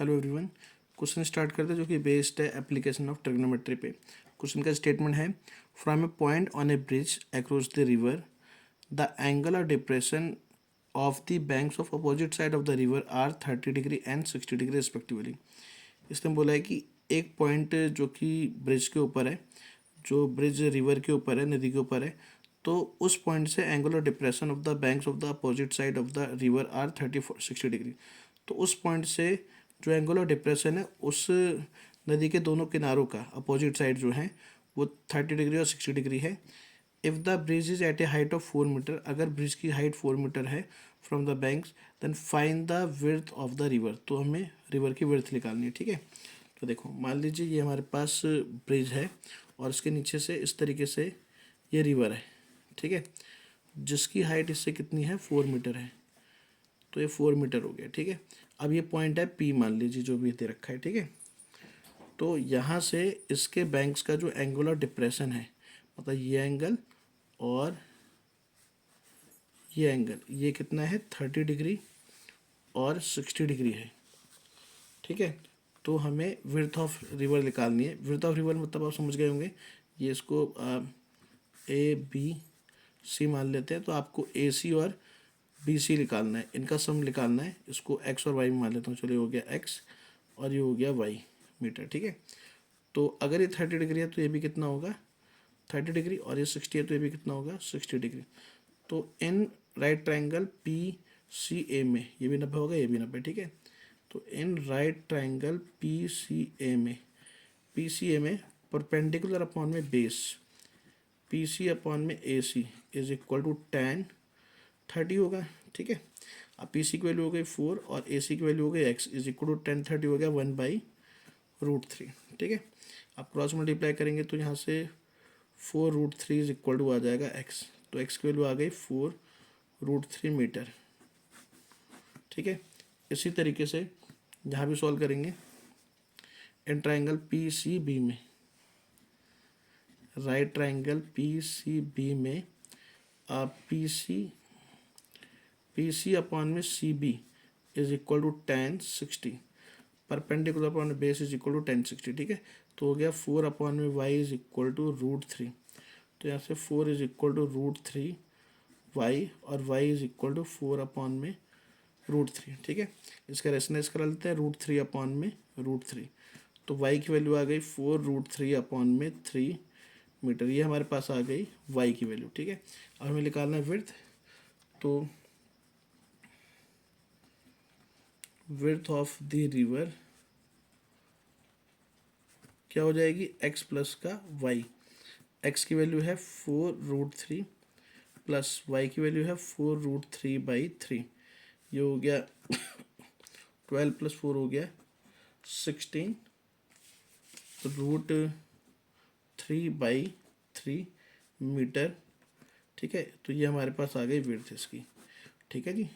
Hello everyone. Question start करते हैं जो कि बेस्ड है एप्लीकेशन ऑफ ट्रिग्नोमेट्री पे। क्वेश्चन का स्टेटमेंट है, from a point on a bridge across the river the angle of depression of the banks of opposite side of the river are 30 degree and 60 degree respectively. इसने बोला है कि एक point जो कि ब्रिज के ऊपर है, जो ब्रिज रिवर के ऊपर है, नदी के ऊपर है, तो उस पॉइंट से angle of depression of the banks of the opposite side of the river are 60 degree. तो उस पॉइंट से जो एंगल ऑफ डिप्रेशन है उस नदी के दोनों किनारों का अपोजिट साइड जो है वो 30 डिग्री और 60 डिग्री है। If the bridge is at a height of 4 metre, अगर ब्रिज की हाइट 4 मीटर है from the banks, then find the width of the river. तो हमें रिवर की विड्थ निकालनी है, ठीक है। तो देखो, मान लीजिए ये हमारे पास ब्रिज है और इसके नीचे से इस तरीके से ये रिवर है, ठीक है, जिसकी हाइट इससे कितनी है, 4 मीटर है। तो ये 4 मीटर हो गया, ठीक है। अब ये पॉइंट है पी, मान लीजिए जो भी दे रखा है, ठीक है। तो यहाँ से इसके बैंक्स का जो एंगल ऑफ डिप्रेशन है, मतलब ये एंगल और ये एंगल, ये कितना है, 30 डिग्री और 60 डिग्री है, ठीक है। तो हमें विड्थ ऑफ रिवर निकालनी है। विड्थ ऑफ रिवर मतलब आप समझ गए होंगे, ये इसको ए बी सी मान लेते हैं। तो आपको ए सी और बी सी निकालना है, इनका सम निकालना है। इसको एक्स और वाई में मान लेता हूँ, चलो ये हो गया एक्स और ये हो गया वाई मीटर, ठीक है। तो अगर ये 30 डिग्री है तो ये भी कितना होगा, 30 डिग्री, और ये 60 है तो ये भी कितना होगा, 60 डिग्री। तो in right triangle P C A में ये भी 90 होगा, ये भी 90, ठीक है। तो in right triangle P C A में परपेंडिकुलर अपॉन में बेस पी सी अपॉन में A C is equal to tan 30 होगा, ठीक है। अब पी सी की वैल्यू हो गई 4 और ए सी की वैल्यू हो गई x is equal to tan 30 हो गया 1/√3, ठीक है। अब क्रॉस मल्टीप्लाई करेंगे तो यहाँ से 4√3 इज इक्वल टू आ जाएगा एक्स। तो एक्स की वैल्यू आ गई 4√3 मीटर, ठीक है। इसी तरीके से जहाँ भी सॉल्व करेंगे, in triangle P C B में, right triangle P C B में पी सी अपॉन में C B is equal to tan 60, perpendicular upon base is equal to tan 60, ठीक है। तो हो गया 4 अपॉन में वाई इज इक्वल टू √3। तो यहाँ से 4 इज इक्वल टू √3 वाई और y is equal to 4 upon में √3, ठीक है। इसका रेशनलाइज करा लेते हैं, √3 अपॉन में √3। तो वाई की वैल्यू आ गई 4√3 अपॉन में 3 मीटर। ये हमारे पास आ गई वाई की वैल्यू, ठीक है। अब हमें निकालना है विड्थ। तो विड्थ ऑफ द रिवर क्या हो जाएगी, x प्लस का y। x की वैल्यू है 4√3 प्लस y की वैल्यू है 4√3/3। ये हो गया 12 प्लस 4 हो गया 16 √3/3 मीटर, ठीक है। तो ये हमारे पास आ गई विड्थ इसकी, ठीक है जी।